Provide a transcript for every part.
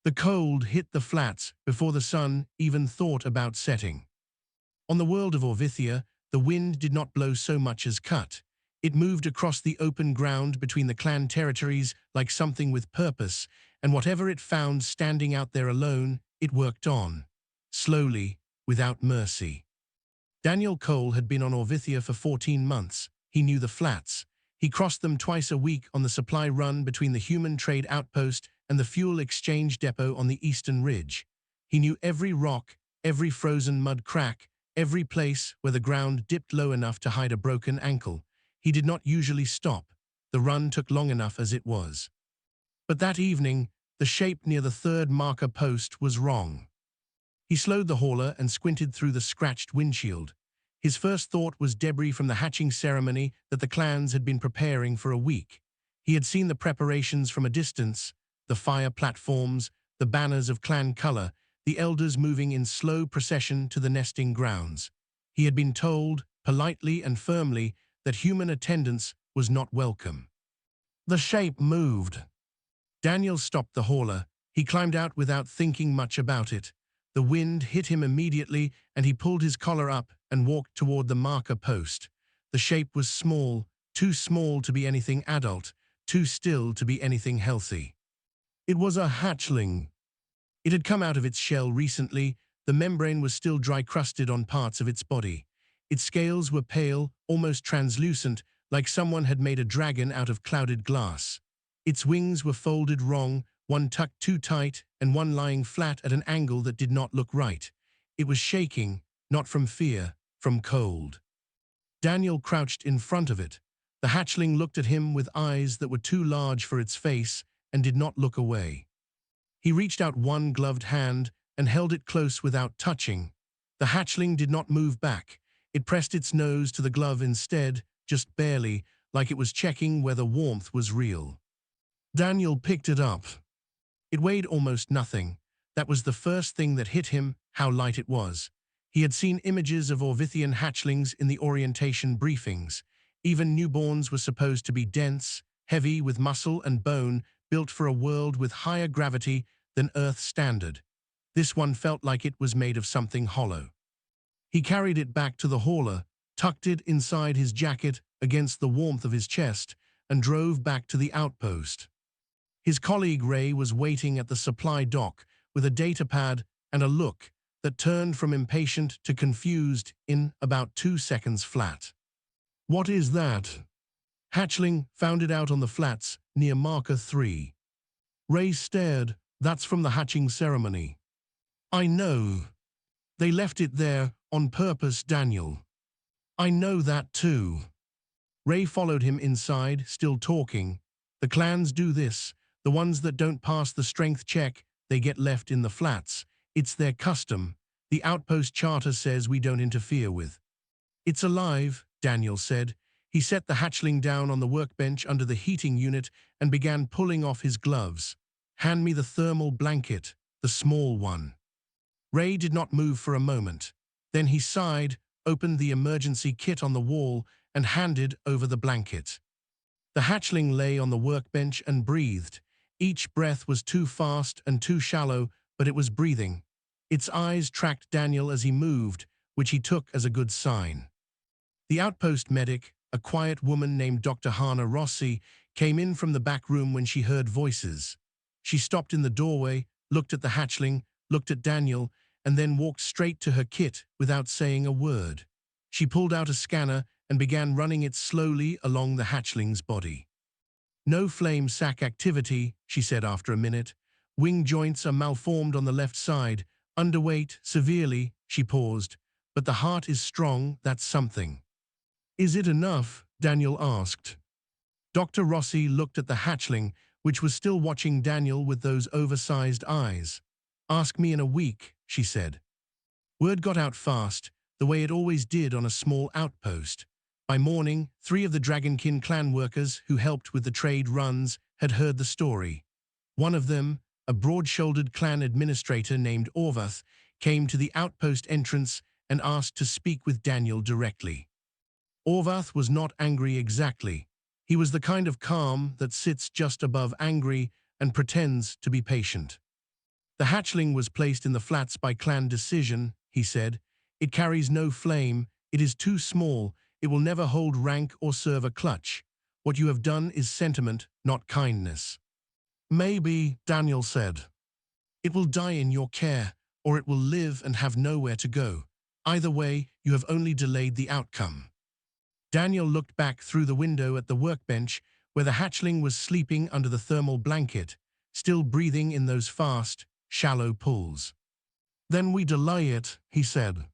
The cold hit the flats before the sun even thought about setting. On the world of Orvithia, the wind did not blow so much as cut. It moved across the open ground between the clan territories like something with purpose, and whatever it found standing out there alone, it worked on. Slowly, without mercy. Daniel Cole had been on Orvithia for 14 months. He knew the flats. He crossed them twice a week on the supply run between the human trade outpost and the fuel exchange depot on the eastern ridge. He knew every rock, every frozen mud crack, every place where the ground dipped low enough to hide a broken ankle. He did not usually stop. The run took long enough as it was. But that evening, the shape near the third marker post was wrong. He slowed the hauler and squinted through the scratched windshield. His first thought was debris from the hatching ceremony that the clans had been preparing for a week. He had seen the preparations from a distance, the fire platforms, the banners of clan color, the elders moving in slow procession to the nesting grounds. He had been told, politely and firmly, that human attendance was not welcome. The shape moved. Daniel stopped the hauler. He climbed out without thinking much about it. The wind hit him immediately, and he pulled his collar up and walked toward the marker post. The shape was small, too small to be anything adult, too still to be anything healthy. It was a hatchling. It had come out of its shell recently. The membrane was still dry-crusted on parts of its body. Its scales were pale, almost translucent, like someone had made a dragon out of clouded glass. Its wings were folded wrong, one tucked too tight and one lying flat at an angle that did not look right. It was shaking, not from fear, from cold. Daniel crouched in front of it. The hatchling looked at him with eyes that were too large for its face and did not look away. He reached out one gloved hand and held it close without touching. The hatchling did not move back. It pressed its nose to the glove instead, just barely, like it was checking whether warmth was real. Daniel picked it up. It weighed almost nothing. That was the first thing that hit him, how light it was. He had seen images of Orvithian hatchlings in the orientation briefings. Even newborns were supposed to be dense, heavy with muscle and bone, built for a world with higher gravity than Earth standard. This one felt like it was made of something hollow. He carried it back to the hauler, tucked it inside his jacket against the warmth of his chest, and drove back to the outpost. His colleague Ray was waiting at the supply dock with a datapad and a look that turned from impatient to confused in about 2 seconds flat. "What is that?" Hatchling found it out on the flats near marker 3. Ray stared. "That's from the hatching ceremony." "I know. They left it there on purpose, Daniel." "I know that too." Ray followed him inside, still talking. "The clans do this. The ones that don't pass the strength check, they get left in the flats. It's their custom. The outpost charter says we don't interfere with." "It's alive," Daniel said. He set the hatchling down on the workbench under the heating unit and began pulling off his gloves. "Hand me the thermal blanket, the small one." Ray did not move for a moment. Then he sighed, opened the emergency kit on the wall, and handed over the blanket. The hatchling lay on the workbench and breathed. Each breath was too fast and too shallow, but it was breathing. Its eyes tracked Daniel as he moved, which he took as a good sign. The outpost medic, a quiet woman named Dr. Hannah Rossi, came in from the back room when she heard voices. She stopped in the doorway, looked at the hatchling, looked at Daniel, and then walked straight to her kit without saying a word. She pulled out a scanner and began running it slowly along the hatchling's body. "No flame sac activity," she said after a minute. "Wing joints are malformed on the left side, underweight, severely," she paused. "But the heart is strong, that's something." "Is it enough?" Daniel asked. Dr. Rossi looked at the hatchling, which was still watching Daniel with those oversized eyes. "Ask me in a week," she said. Word got out fast, the way it always did on a small outpost. By morning, 3 of the Dragonkin clan workers who helped with the trade runs had heard the story. One of them, a broad-shouldered clan administrator named Orvath, came to the outpost entrance and asked to speak with Daniel directly. Orvath was not angry exactly. He was the kind of calm that sits just above angry and pretends to be patient. The hatchling was placed in the flats by clan decision, he said. It carries no flame, it is too small, it will never hold rank or serve a clutch. What you have done is sentiment, not kindness. Maybe, Daniel said. It will die in your care, or it will live and have nowhere to go. Either way, you have only delayed the outcome. Daniel looked back through the window at the workbench where the hatchling was sleeping under the thermal blanket, still breathing in those fast, shallow pulls. Then we delay it, he said.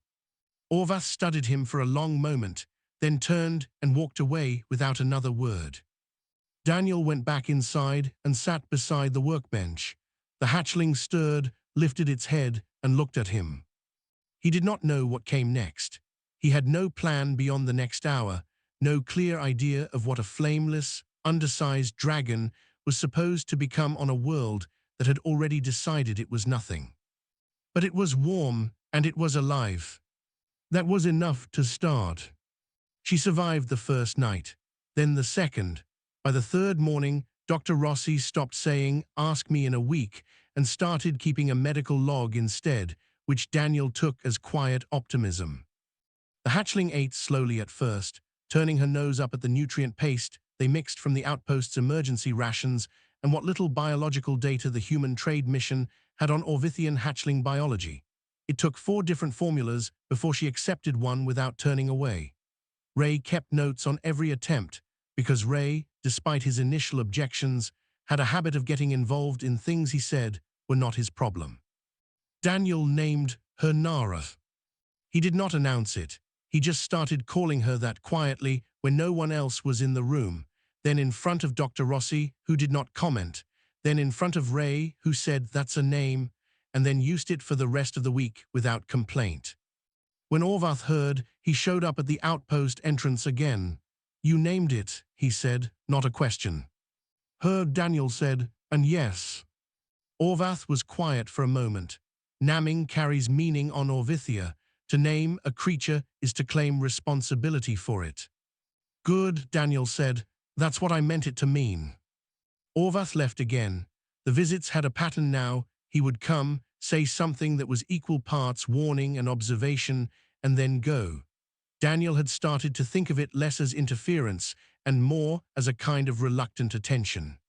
Orvath studied him for a long moment, then turned and walked away without another word. Daniel went back inside and sat beside the workbench. The hatchling stirred, lifted its head, and looked at him. He did not know what came next. He had no plan beyond the next hour, no clear idea of what a flameless, undersized dragon was supposed to become on a world that had already decided it was nothing. But it was warm, and it was alive. That was enough to start. She survived the first night, then the second. By the third morning, Dr. Rossi stopped saying, "Ask me in a week," and started keeping a medical log instead, which Daniel took as quiet optimism. The hatchling ate slowly at first, turning her nose up at the nutrient paste they mixed from the outpost's emergency rations and what little biological data the human trade mission had on Orvithian hatchling biology. It took 4 different formulas before she accepted one without turning away. Ray kept notes on every attempt, because Ray, despite his initial objections, had a habit of getting involved in things he said were not his problem. Daniel named her Nara. He did not announce it. He just started calling her that quietly when no one else was in the room, then in front of Dr. Rossi, who did not comment, then in front of Ray, who said that's a name, and then used it for the rest of the week without complaint. When Orvath heard, he showed up at the outpost entrance again. "You named it," he said, not a question. Daniel said, "And yes." Orvath was quiet for a moment. Naming carries meaning on Orvithia. To name a creature is to claim responsibility for it. "Good," Daniel said. "That's what I meant it to mean." Orvath left again. The visits had a pattern now. He would come, say something that was equal parts warning and observation, and then go. Daniel had started to think of it less as interference and more as a kind of reluctant attention.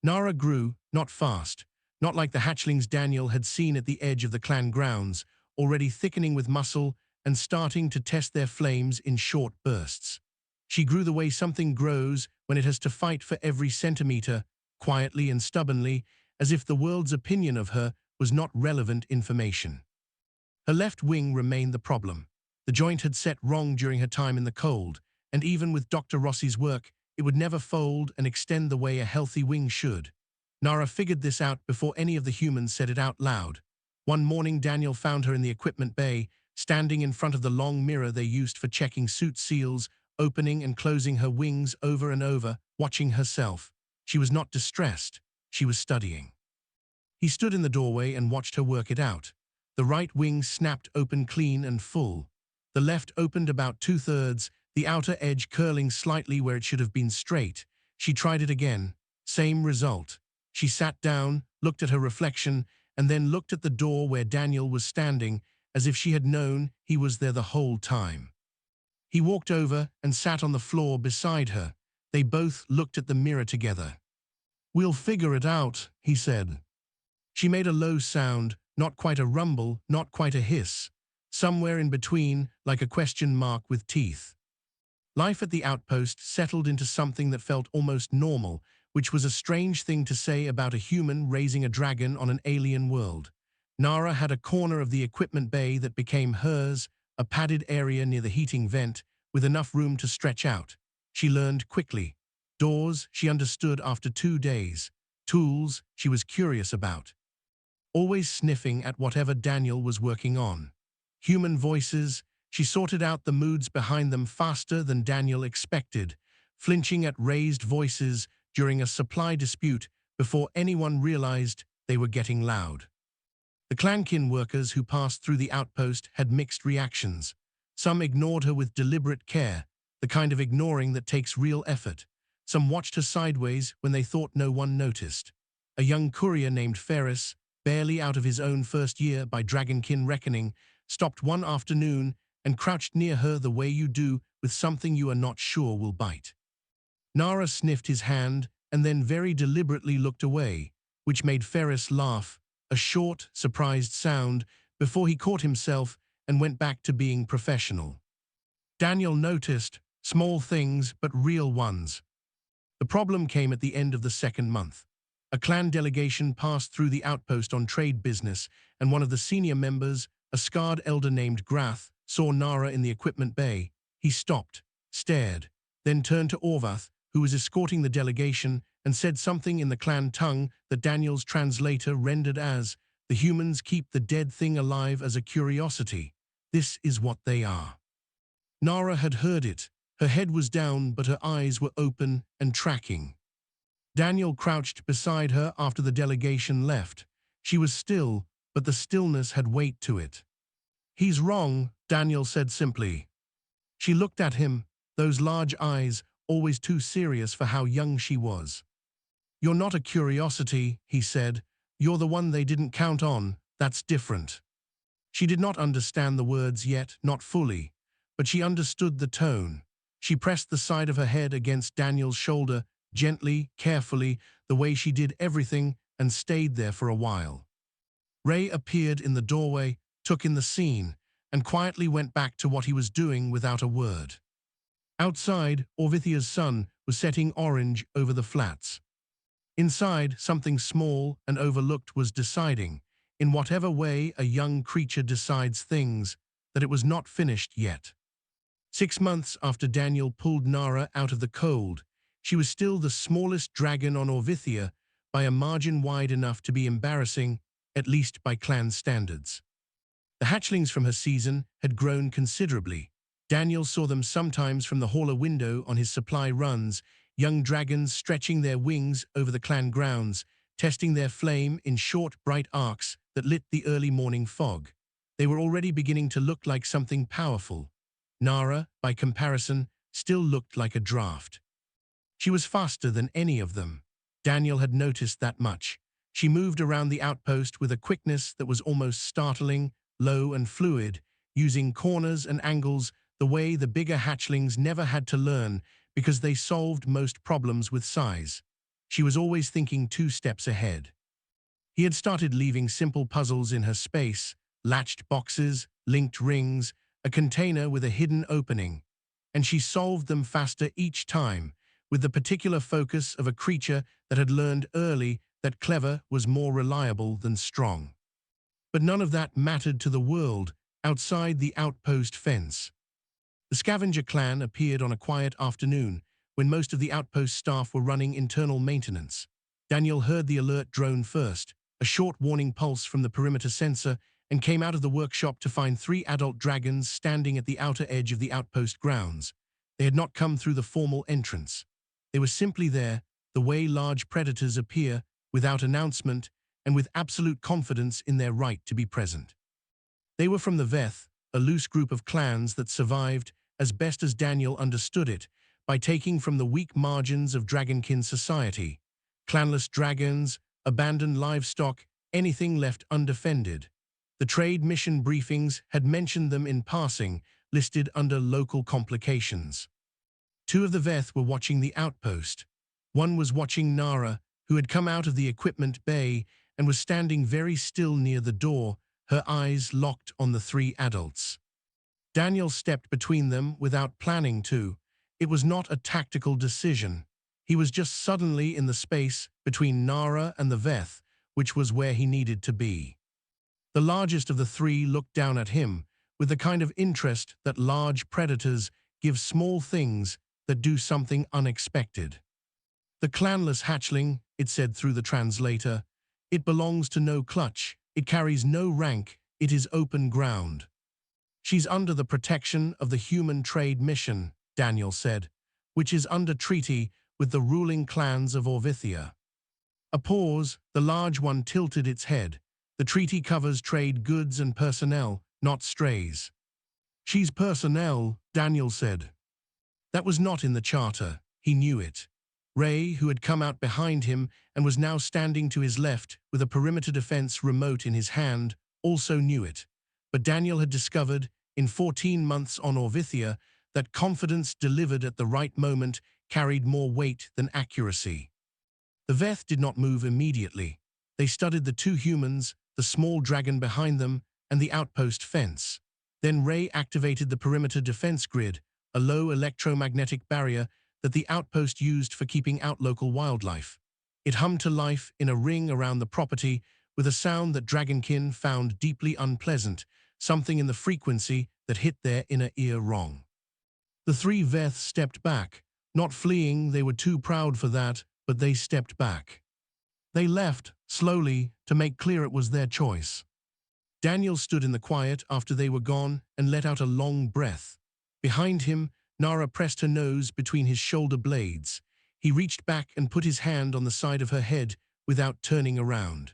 Nara grew, not fast, not like the hatchlings Daniel had seen at the edge of the clan grounds, already thickening with muscle and starting to test their flames in short bursts. She grew the way something grows when it has to fight for every centimeter, quietly and stubbornly, as if the world's opinion of her was not relevant information. Her left wing remained the problem. The joint had set wrong during her time in the cold, and even with Dr. Rossi's work, it would never fold and extend the way a healthy wing should. Nara figured this out before any of the humans said it out loud. One morning, Daniel found her in the equipment bay, standing in front of the long mirror they used for checking suit seals, opening and closing her wings over and over, watching herself. She was not distressed. She was studying. He stood in the doorway and watched her work it out. The right wing snapped open clean and full. The left opened about 2/3, the outer edge curling slightly where it should have been straight. She tried it again. Same result. She sat down, looked at her reflection, and then looked at the door where Daniel was standing, as if she had known he was there the whole time. He walked over and sat on the floor beside her. They both looked at the mirror together. "We'll figure it out," he said. She made a low sound, not quite a rumble, not quite a hiss. Somewhere in between, like a question mark with teeth. Life at the outpost settled into something that felt almost normal, which was a strange thing to say about a human raising a dragon on an alien world. Nara had a corner of the equipment bay that became hers, a padded area near the heating vent, with enough room to stretch out. She learned quickly. Doors, she understood after 2 days. Tools, she was curious about. Always sniffing at whatever Daniel was working on. Human voices, she sorted out the moods behind them faster than Daniel expected, flinching at raised voices during a supply dispute before anyone realized they were getting loud. The clankin workers who passed through the outpost had mixed reactions. Some ignored her with deliberate care, the kind of ignoring that takes real effort. Some watched her sideways when they thought no one noticed. A young courier named Ferris, barely out of his own first year by dragonkin reckoning, stopped one afternoon and crouched near her the way you do with something you are not sure will bite. Nara sniffed his hand and then very deliberately looked away, which made Ferris laugh, a short, surprised sound, before he caught himself and went back to being professional. Daniel noticed, small things but real ones. The problem came at the end of the second month. A clan delegation passed through the outpost on trade business, and one of the senior members, a scarred elder named Grath, saw Nara in the equipment bay. He stopped, stared, then turned to Orvath, who was escorting the delegation, and said something in the clan tongue that Daniel's translator rendered as, "The humans keep the dead thing alive as a curiosity. This is what they are." Nara had heard it. Her head was down, but her eyes were open and tracking. Daniel crouched beside her after the delegation left. She was still, but the stillness had weight to it. "He's wrong," Daniel said simply. She looked at him, those large eyes, always too serious for how young she was. "You're not a curiosity," he said. "You're the one they didn't count on. That's different." She did not understand the words yet, not fully, but she understood the tone. She pressed the side of her head against Daniel's shoulder, gently, carefully, the way she did everything, and stayed there for a while. Ray appeared in the doorway, took in the scene, and quietly went back to what he was doing without a word. Outside, Orvithia's sun was setting orange over the flats. Inside, something small and overlooked was deciding, in whatever way a young creature decides things, that it was not finished yet. 6 months after Daniel pulled Nara out of the cold, she was still the smallest dragon on Orvithia by a margin wide enough to be embarrassing, at least by clan standards. The hatchlings from her season had grown considerably. Daniel saw them sometimes from the hauler window on his supply runs, young dragons stretching their wings over the clan grounds, testing their flame in short, bright arcs that lit the early morning fog. They were already beginning to look like something powerful. Nara, by comparison, still looked like a draft. She was faster than any of them. Daniel had noticed that much. She moved around the outpost with a quickness that was almost startling, low and fluid, using corners and angles the way the bigger hatchlings never had to learn because they solved most problems with size. She was always thinking 2 steps ahead. He had started leaving simple puzzles in her space, latched boxes, linked rings, a container with a hidden opening, and she solved them faster each time, with the particular focus of a creature that had learned early that clever was more reliable than strong. But none of that mattered to the world outside the outpost fence. The scavenger clan appeared on a quiet afternoon when most of the outpost staff were running internal maintenance. Daniel heard the alert drone first, a short warning pulse from the perimeter sensor, and came out of the workshop to find 3 adult dragons standing at the outer edge of the outpost grounds. They had not come through the formal entrance. They were simply there, the way large predators appear, without announcement and with absolute confidence in their right to be present. They were from the Veth, a loose group of clans that survived, as best as Daniel understood it, by taking from the weak margins of dragonkin society. Clanless dragons, abandoned livestock, anything left undefended. The trade mission briefings had mentioned them in passing, listed under local complications. 2 of the Veth were watching the outpost. One was watching Nara, who had come out of the equipment bay and was standing very still near the door, her eyes locked on the 3 adults. Daniel stepped between them without planning to. It was not a tactical decision. He was just suddenly in the space between Nara and the Veth, which was where he needed to be. The largest of the 3 looked down at him, with the kind of interest that large predators give small things that do something unexpected. "The clanless hatchling," it said through the translator. "It belongs to no clutch. It carries no rank. It is open ground." "She's under the protection of the human trade mission," Daniel said, "which is under treaty with the ruling clans of Orvithia." A pause, the large one tilted its head. "The treaty covers trade goods and personnel, not strays." "She's personnel," Daniel said. That was not in the charter. He knew it. Ray, who had come out behind him and was now standing to his left with a perimeter defense remote in his hand, also knew it. But Daniel had discovered, in 14 months on Orvithia, that confidence delivered at the right moment carried more weight than accuracy. The Veth did not move immediately. They studied the two humans, the small dragon behind them, and the outpost fence. Then Ray activated the perimeter defense grid, a low electromagnetic barrier that the outpost used for keeping out local wildlife. It hummed to life in a ring around the property with a sound that Dragonkin found deeply unpleasant, something in the frequency that hit their inner ear wrong. The three Veth stepped back, not fleeing, they were too proud for that, but they stepped back. They left, slowly, to make clear it was their choice. Daniel stood in the quiet after they were gone and let out a long breath. Behind him, Nara pressed her nose between his shoulder blades. He reached back and put his hand on the side of her head without turning around.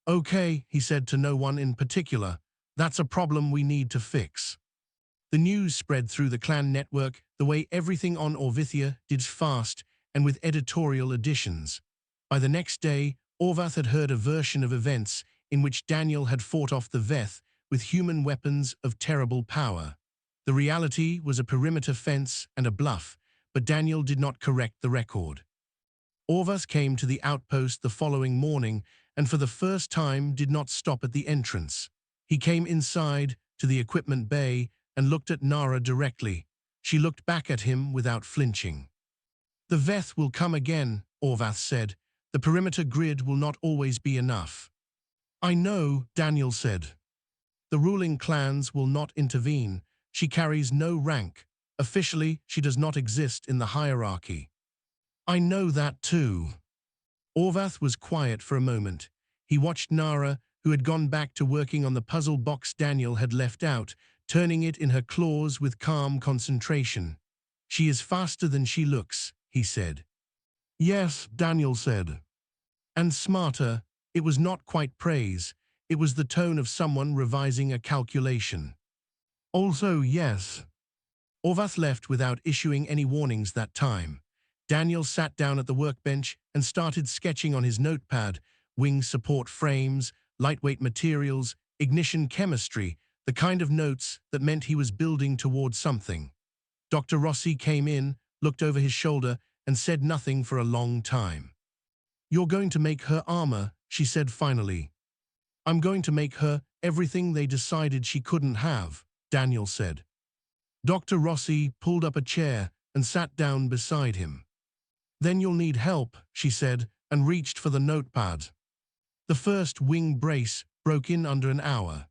"Okay," he said to no one in particular, "that's a problem we need to fix." The news spread through the clan network the way everything on Orvithia did, fast and with editorial additions. By the next day, Orvath had heard a version of events in which Daniel had fought off the Veth with human weapons of terrible power. The reality was a perimeter fence and a bluff, but Daniel did not correct the record. Orvath came to the outpost the following morning and for the first time did not stop at the entrance. He came inside to the equipment bay and looked at Nara directly. She looked back at him without flinching. "The Veth will come again," Orvath said. "The perimeter grid will not always be enough." "I know," Daniel said. "The ruling clans will not intervene. She carries no rank. Officially, she does not exist in the hierarchy." "I know that too." Orvath was quiet for a moment. He watched Nara, who had gone back to working on the puzzle box Daniel had left out, turning it in her claws with calm concentration. "She is faster than she looks," he said. "Yes," Daniel said. "And smarter." It was not quite praise. It was the tone of someone revising a calculation. "Also, yes." Orvath left without issuing any warnings that time. Daniel sat down at the workbench and started sketching on his notepad, wing support frames, lightweight materials, ignition chemistry, the kind of notes that meant he was building toward something. Dr. Rossi came in, looked over his shoulder, and said nothing for a long time. "You're going to make her armor," she said finally. "I'm going to make her everything they decided she couldn't have," Daniel said. Dr. Rossi pulled up a chair and sat down beside him. "Then you'll need help," she said, and reached for the notepad. The first wing brace broke in under an hour.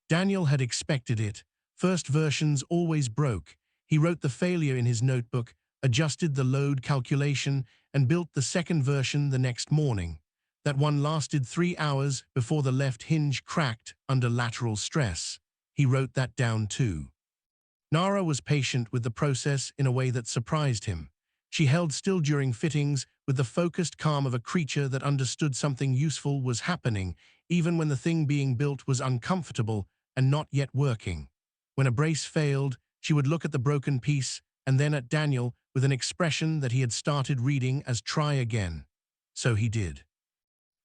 Daniel had expected it. First versions always broke. He wrote the failure in his notebook, adjusted the load calculation, and built the second version the next morning. That one lasted 3 hours before the left hinge cracked under lateral stress. He wrote that down too. Nara was patient with the process in a way that surprised him. She held still during fittings with the focused calm of a creature that understood something useful was happening, even when the thing being built was uncomfortable and not yet working. When a brace failed, she would look at the broken piece and then at Daniel with an expression that he had started reading as "try again." So he did.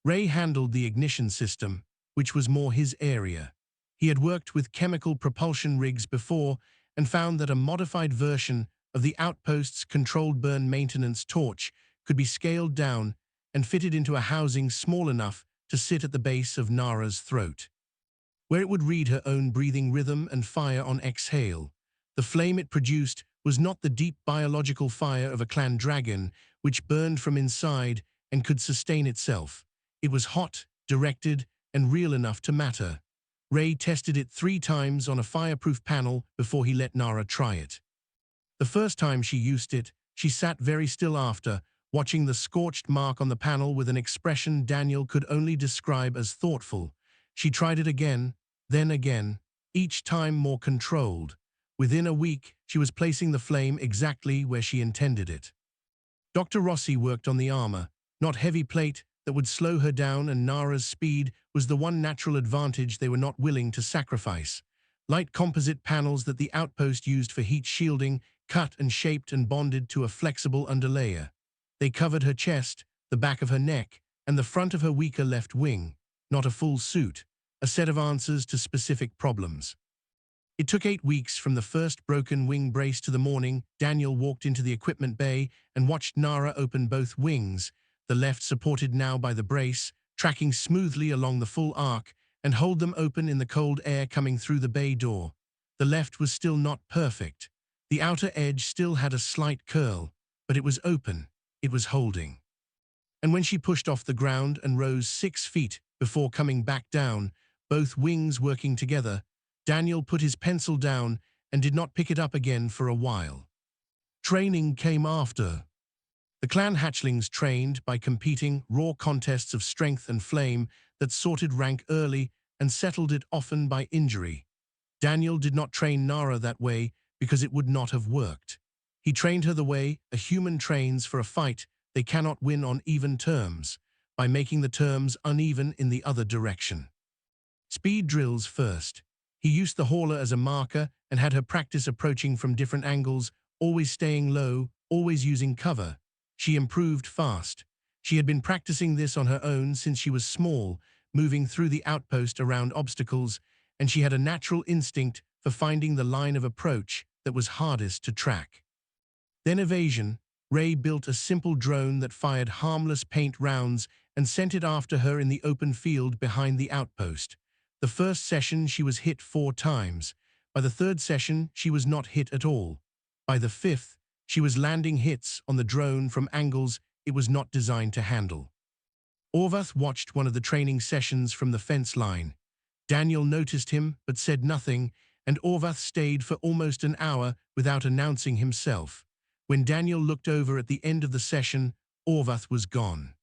Ray handled the ignition system, which was more his area. He had worked with chemical propulsion rigs before and found that a modified version of the outpost's controlled burn maintenance torch could be scaled down and fitted into a housing small enough to sit at the base of Nara's throat, where it would read her own breathing rhythm and fire on exhale. The flame it produced was not the deep biological fire of a clan dragon, which burned from inside and could sustain itself. It was hot, directed, and real enough to matter. Ray tested it 3 times on a fireproof panel before he let Nara try it. The first time she used it, she sat very still after, watching the scorched mark on the panel with an expression Daniel could only describe as thoughtful. She tried it again, then again, each time more controlled. Within a week, she was placing the flame exactly where she intended it. Dr. Rossi worked on the armor, not heavy plate that would slow her down, and Nara's speed was the one natural advantage they were not willing to sacrifice. Light composite panels that the outpost used for heat shielding, cut and shaped and bonded to a flexible underlayer. They covered her chest, the back of her neck, and the front of her weaker left wing, not a full suit, a set of answers to specific problems. It took 8 weeks from the first broken wing brace to the morning Daniel walked into the equipment bay and watched Nara open both wings, the left supported now by the brace, tracking smoothly along the full arc, and hold them open in the cold air coming through the bay door. The left was still not perfect. The outer edge still had a slight curl, but it was open, it was holding. And when she pushed off the ground and rose 6 feet before coming back down, both wings working together, Daniel put his pencil down and did not pick it up again for a while. Training came after. The clan hatchlings trained by competing raw contests of strength and flame that sorted rank early and settled it often by injury. Daniel did not train Nara that way because it would not have worked. He trained her the way a human trains for a fight they cannot win on even terms, by making the terms uneven in the other direction. Speed drills first. He used the hauler as a marker and had her practice approaching from different angles, always staying low, always using cover. She improved fast. She had been practicing this on her own since she was small, moving through the outpost around obstacles, and she had a natural instinct for finding the line of approach that was hardest to track. Then evasion. Ray built a simple drone that fired harmless paint rounds and sent it after her in the open field behind the outpost. The first session she was hit 4 times. By the 3rd session she was not hit at all. By the 5th, she was landing hits on the drone from angles it was not designed to handle. Orvath watched one of the training sessions from the fence line. Daniel noticed him but said nothing, and Orvath stayed for almost an hour without announcing himself. When Daniel looked over at the end of the session, Orvath was gone.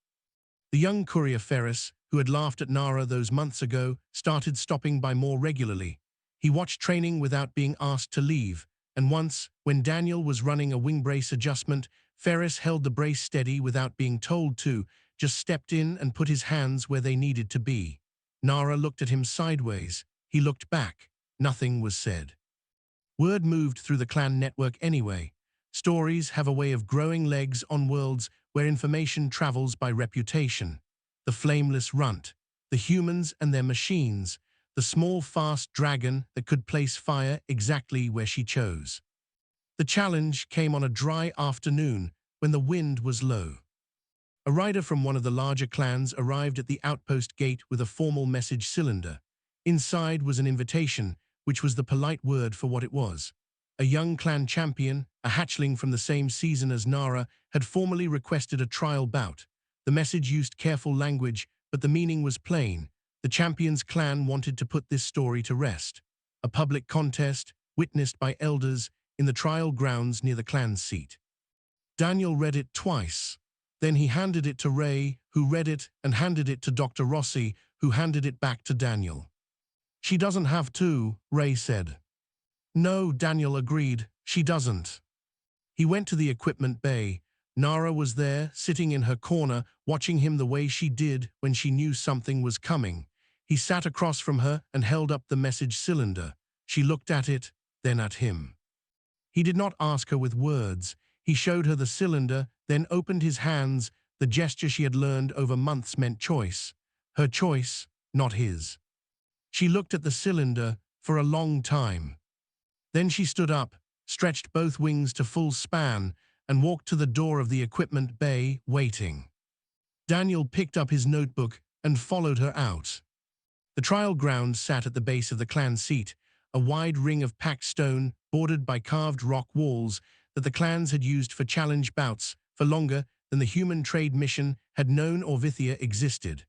The young courier Ferris, who had laughed at Nara those months ago, started stopping by more regularly. He watched training without being asked to leave, and once, when Daniel was running a wing brace adjustment, Ferris held the brace steady without being told to, just stepped in and put his hands where they needed to be. Nara looked at him sideways. He looked back. Nothing was said. Word moved through the clan network anyway. Stories have a way of growing legs on worlds where information travels by reputation. The flameless runt, the humans and their machines, the small fast dragon that could place fire exactly where she chose. The challenge came on a dry afternoon when the wind was low. A rider from one of the larger clans arrived at the outpost gate with a formal message cylinder. Inside was an invitation, which was the polite word for what it was. A young clan champion, a hatchling from the same season as Nara, had formally requested a trial bout. The message used careful language, but the meaning was plain. The champion's clan wanted to put this story to rest. A public contest, witnessed by elders, in the trial grounds near the clan's seat. Daniel read it twice. Then he handed it to Ray, who read it and handed it to Dr. Rossi, who handed it back to Daniel. "She doesn't have to," Ray said. "No," Daniel agreed, "she doesn't." He went to the equipment bay. Nara was there, sitting in her corner, watching him the way she did when she knew something was coming. He sat across from her and held up the message cylinder. She looked at it, then at him. He did not ask her with words. He showed her the cylinder, then opened his hands. The gesture she had learned over months meant choice. Her choice, not his. She looked at the cylinder for a long time. Then she stood up, stretched both wings to full span, and walked to the door of the equipment bay, waiting. Daniel picked up his notebook and followed her out. The trial ground sat at the base of the clan seat, a wide ring of packed stone bordered by carved rock walls that the clans had used for challenge bouts for longer than the human trade mission had known Orvithia existed.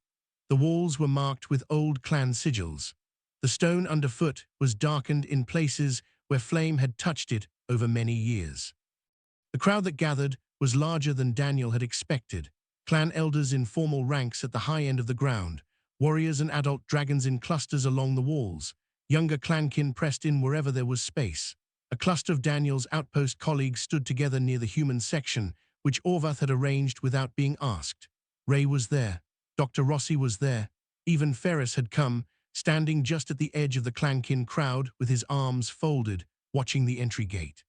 The walls were marked with old clan sigils. The stone underfoot was darkened in places where flame had touched it over many years. The crowd that gathered was larger than Daniel had expected. Clan elders in formal ranks at the high end of the ground, warriors and adult dragons in clusters along the walls, younger clankin pressed in wherever there was space. A cluster of Daniel's outpost colleagues stood together near the human section, which Orvath had arranged without being asked. Ray was there. Dr. Rossi was there. Even Ferris had come, standing just at the edge of the clankin crowd with his arms folded, watching the entry gate.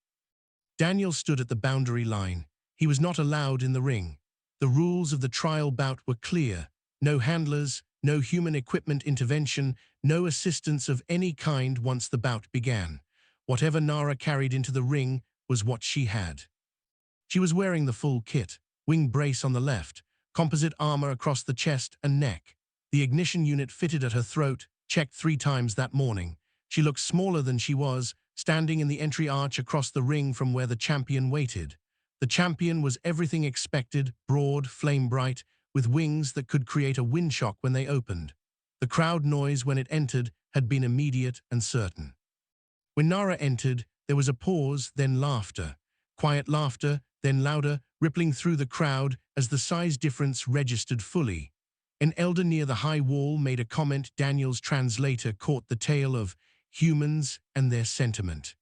Daniel stood at the boundary line. He was not allowed in the ring. The rules of the trial bout were clear. No handlers, no human equipment intervention, no assistance of any kind once the bout began. Whatever Nara carried into the ring was what she had. She was wearing the full kit, wing brace on the left, composite armor across the chest and neck. The ignition unit fitted at her throat, checked 3 times that morning. She looked smaller than she was, standing in the entry arch across the ring from where the champion waited. The champion was everything expected, broad, flame-bright, with wings that could create a wind shock when they opened. The crowd noise when it entered had been immediate and certain. When Nara entered, there was a pause, then laughter. Quiet laughter, then louder, rippling through the crowd as the size difference registered fully. An elder near the high wall made a comment. Daniel's translator caught the tale of humans and their sentiment.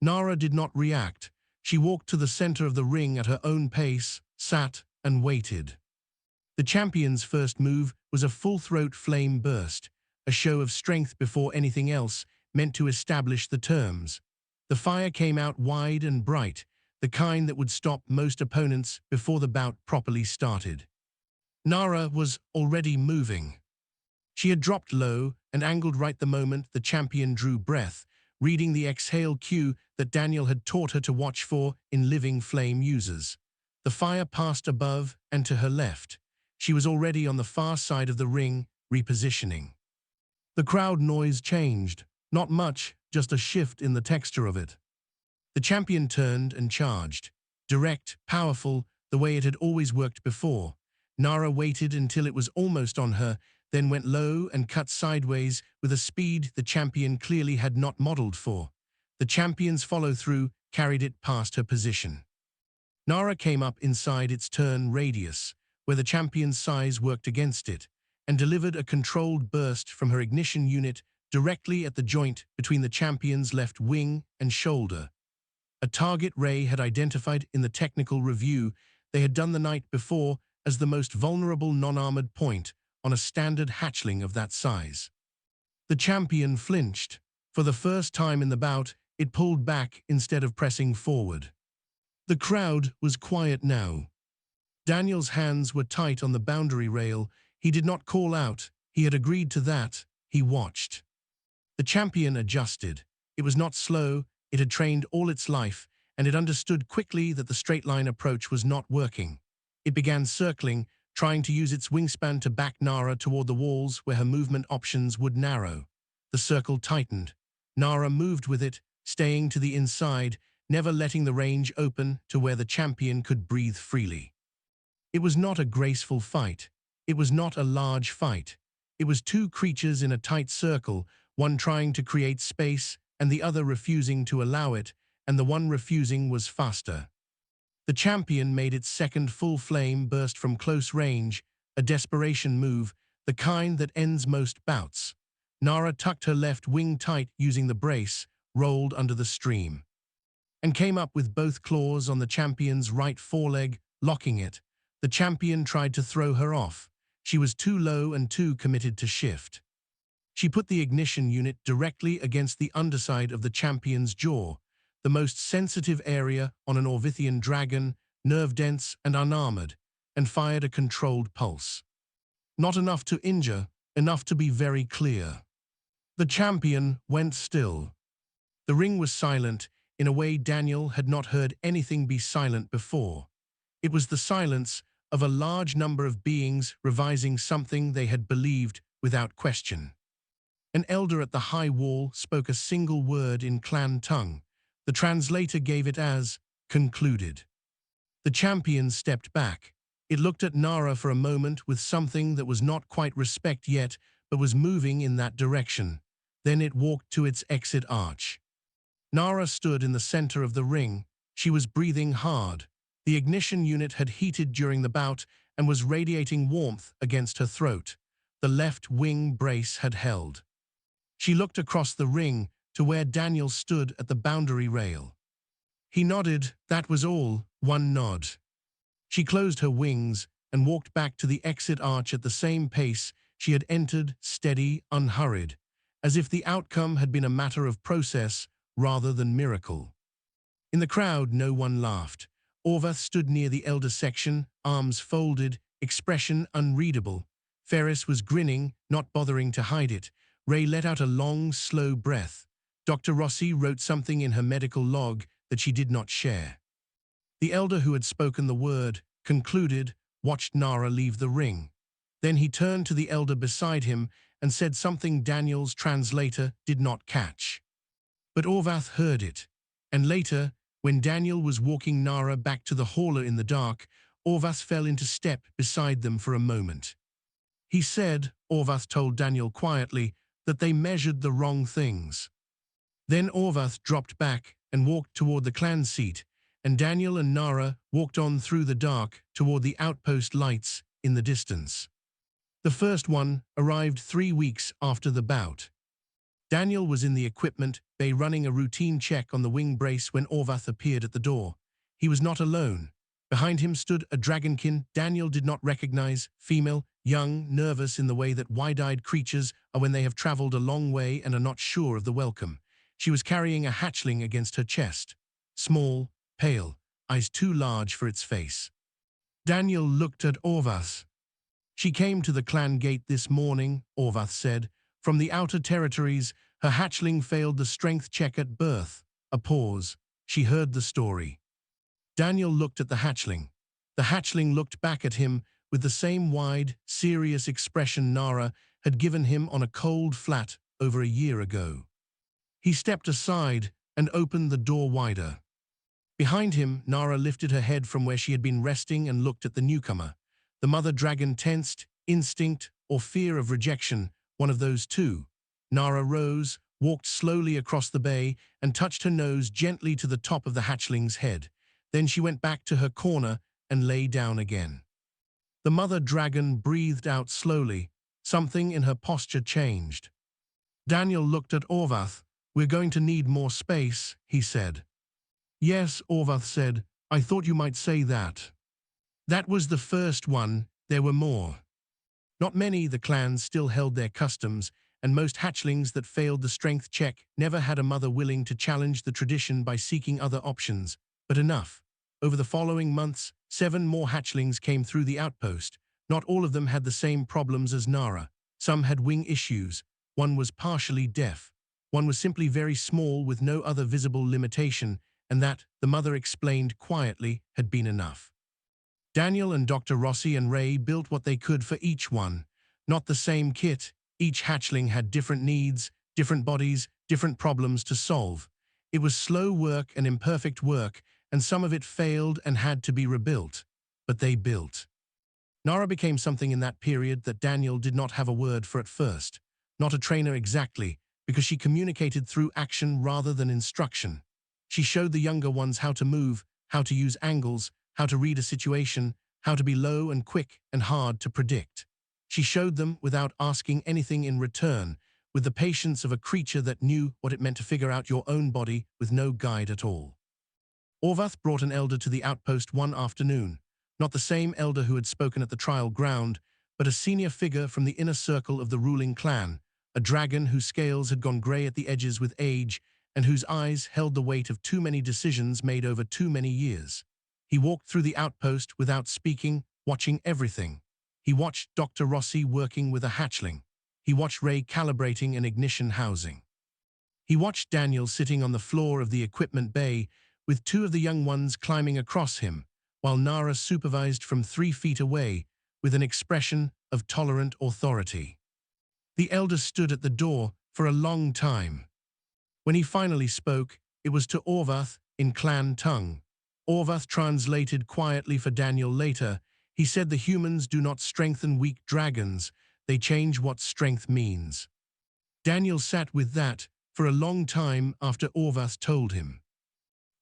Nara did not react. She walked to the center of the ring at her own pace, sat, and waited. The champion's first move was a full-throat flame burst, a show of strength before anything else, meant to establish the terms. The fire came out wide and bright, the kind that would stop most opponents before the bout properly started. Nara was already moving. She had dropped low and angled right the moment the champion drew breath, reading the exhale cue that Daniel had taught her to watch for in living flame users. The fire passed above and to her left. She was already on the far side of the ring, repositioning. The crowd noise changed. Not much, just a shift in the texture of it. The champion turned and charged. Direct, powerful, the way it had always worked before. Nara waited until it was almost on her, then went low and cut sideways with a speed the champion clearly had not modeled for. The champion's follow-through carried it past her position. Nara came up inside its turn radius, where the champion's size worked against it, and delivered a controlled burst from her ignition unit directly at the joint between the champion's left wing and shoulder. A target Ray had identified in the technical review they had done the night before as the most vulnerable non-armored point on a standard hatchling of that size. The champion flinched. For the first time in the bout, it pulled back instead of pressing forward. The crowd was quiet now. Daniel's hands were tight on the boundary rail. He did not call out. He had agreed to that. He watched. The champion adjusted. It was not slow. It had trained all its life, and it understood quickly that the straight-line approach was not working. It began circling, trying to use its wingspan to back Nara toward the walls where her movement options would narrow. The circle tightened. Nara moved with it, staying to the inside, never letting the range open to where the champion could breathe freely. It was not a graceful fight. It was not a large fight. It was 2 creatures in a tight circle, one trying to create space and the other refusing to allow it, and the one refusing was faster. The champion made its second full flame burst from close range, a desperation move, the kind that ends most bouts. Nara tucked her left wing tight using the brace, rolled under the stream, and came up with both claws on the champion's right foreleg, locking it. The champion tried to throw her off. She was too low and too committed to shift. She put the ignition unit directly against the underside of the champion's jaw, the most sensitive area on an Orvithian dragon, nerve-dense and unarmored, and fired a controlled pulse. Not enough to injure, enough to be very clear. The champion went still. The ring was silent in a way Daniel had not heard anything be silent before. It was the silence of a large number of beings revising something they had believed without question. An elder at the high wall spoke a single word in clan tongue. The translator gave it as concluded. The champion stepped back. It looked at Nara for a moment with something that was not quite respect yet, but was moving in that direction. Then it walked to its exit arch. Nara stood in the center of the ring. She was breathing hard. The ignition unit had heated during the bout and was radiating warmth against her throat. The left wing brace had held. She looked across the ring to where Daniel stood at the boundary rail. He nodded, that was all, one nod. She closed her wings and walked back to the exit arch at the same pace she had entered, steady, unhurried, as if the outcome had been a matter of process rather than miracle. In the crowd, no one laughed. Orvath stood near the elder section, arms folded, expression unreadable. Ferris was grinning, not bothering to hide it. Ray let out a long, slow breath. Dr. Rossi wrote something in her medical log that she did not share. The elder who had spoken the word, concluded, watched Nara leave the ring. Then he turned to the elder beside him and said something Daniel's translator did not catch. But Orvath heard it. And later, when Daniel was walking Nara back to the hauler in the dark, Orvath fell into step beside them for a moment. He said, Orvath told Daniel quietly, that they measured the wrong things. Then Orvath dropped back and walked toward the clan seat, and Daniel and Nara walked on through the dark toward the outpost lights in the distance. The first one arrived 3 weeks after the bout. Daniel was in the equipment bay running a routine check on the wing brace when Orvath appeared at the door. He was not alone. Behind him stood a dragonkin Daniel did not recognize, female, young, nervous in the way that wide-eyed creatures are when they have traveled a long way and are not sure of the welcome. She was carrying a hatchling against her chest. Small, pale, eyes too large for its face. Daniel looked at Orvath. She came to the clan gate this morning, Orvath said. From the outer territories, her hatchling failed the strength check at birth. A pause. She heard the story. Daniel looked at the hatchling. The hatchling looked back at him with the same wide, serious expression Nara had given him on a cold flat over a year ago. He stepped aside and opened the door wider. Behind him, Nara lifted her head from where she had been resting and looked at the newcomer. The mother dragon tensed, instinct or fear of rejection, one of those two. Nara rose, walked slowly across the bay, and touched her nose gently to the top of the hatchling's head. Then she went back to her corner and lay down again. The mother dragon breathed out slowly. Something in her posture changed. Daniel looked at Orvath. We're going to need more space, he said. Yes, Orvath said. I thought you might say that. That was the first one. There were more. Not many, the clans still held their customs, and most hatchlings that failed the strength check never had a mother willing to challenge the tradition by seeking other options. But enough. Over the following months, 7 more hatchlings came through the outpost. Not all of them had the same problems as Nara. Some had wing issues. One was partially deaf. One was simply very small with no other visible limitation, and that, the mother explained quietly, had been enough. Daniel and Dr. Rossi and Ray built what they could for each one. Not the same kit. Each hatchling had different needs, different bodies, different problems to solve. It was slow work and imperfect work, and some of it failed and had to be rebuilt. But they built. Nara became something in that period that Daniel did not have a word for at first. Not a trainer exactly, because she communicated through action rather than instruction. She showed the younger ones how to move, how to use angles, how to read a situation, how to be low and quick and hard to predict. She showed them without asking anything in return, with the patience of a creature that knew what it meant to figure out your own body with no guide at all. Orvath brought an elder to the outpost one afternoon, not the same elder who had spoken at the trial ground, but a senior figure from the inner circle of the ruling clan, a dragon whose scales had gone grey at the edges with age and whose eyes held the weight of too many decisions made over too many years. He walked through the outpost without speaking, watching everything. He watched Dr. Rossi working with a hatchling. He watched Ray calibrating an ignition housing. He watched Daniel sitting on the floor of the equipment bay, with 2 of the young ones climbing across him, while Nara supervised from 3 feet away, with an expression of tolerant authority. The elder stood at the door for a long time. When he finally spoke, it was to Orvath in clan tongue. Orvath translated quietly for Daniel later. He said the humans do not strengthen weak dragons, they change what strength means. Daniel sat with that for a long time after Orvath told him.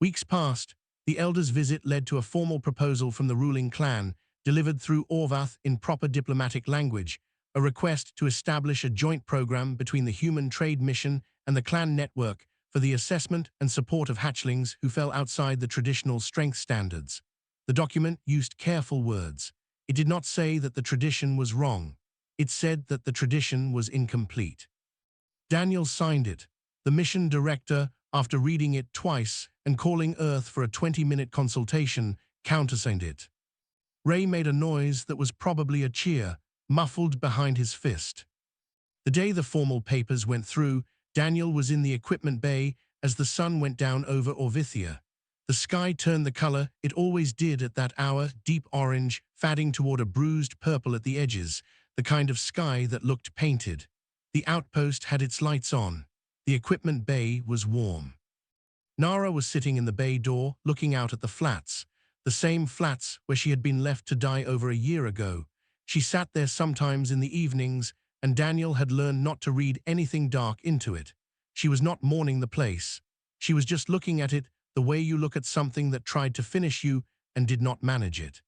Weeks passed. The elder's visit led to a formal proposal from the ruling clan, delivered through Orvath in proper diplomatic language, a request to establish a joint program between the Human Trade Mission and the clan network for the assessment and support of hatchlings who fell outside the traditional strength standards. The document used careful words. It did not say that the tradition was wrong. It said that the tradition was incomplete. Daniel signed it. The mission director, after reading it twice and calling Earth for a 20-minute consultation, countersigned it. Ray made a noise that was probably a cheer, muffled behind his fist. The day the formal papers went through, Daniel was in the equipment bay as the sun went down over Orvithia. The sky turned the color it always did at that hour, deep orange, fading toward a bruised purple at the edges, the kind of sky that looked painted. The outpost had its lights on. The equipment bay was warm. Nara was sitting in the bay door, looking out at the flats, the same flats where she had been left to die over a year ago. She sat there sometimes in the evenings, and Daniel had learned not to read anything dark into it. She was not mourning the place. She was just looking at it the way you look at something that tried to finish you and did not manage it.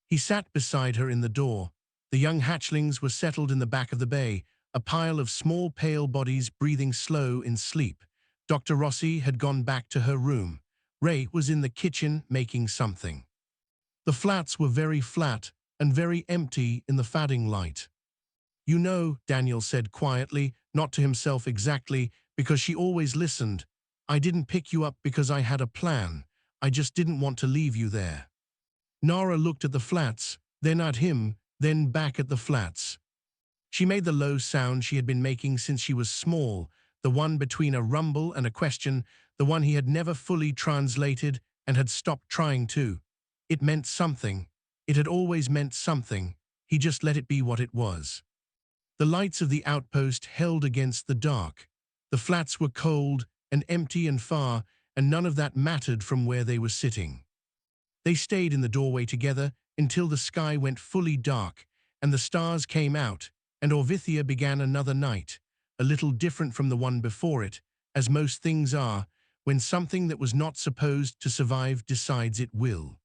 He sat beside her in the door. The young hatchlings were settled in the back of the bay, a pile of small pale bodies breathing slow in sleep. Dr. Rossi had gone back to her room. Ray was in the kitchen making something. The flats were very flat and very empty in the fading light. "You know," Daniel said quietly, not to himself exactly, because she always listened, "I didn't pick you up because I had a plan. I just didn't want to leave you there." Nara looked at the flats, then at him, then back at the flats. She made the low sound she had been making since she was small, the one between a rumble and a question, the one he had never fully translated and had stopped trying to. It meant something. It had always meant something. He just let it be what it was. The lights of the outpost held against the dark. The flats were cold and empty and far, and none of that mattered from where they were sitting. They stayed in the doorway together until the sky went fully dark and the stars came out, and Orvithia began another night, a little different from the one before it, as most things are, when something that was not supposed to survive decides it will.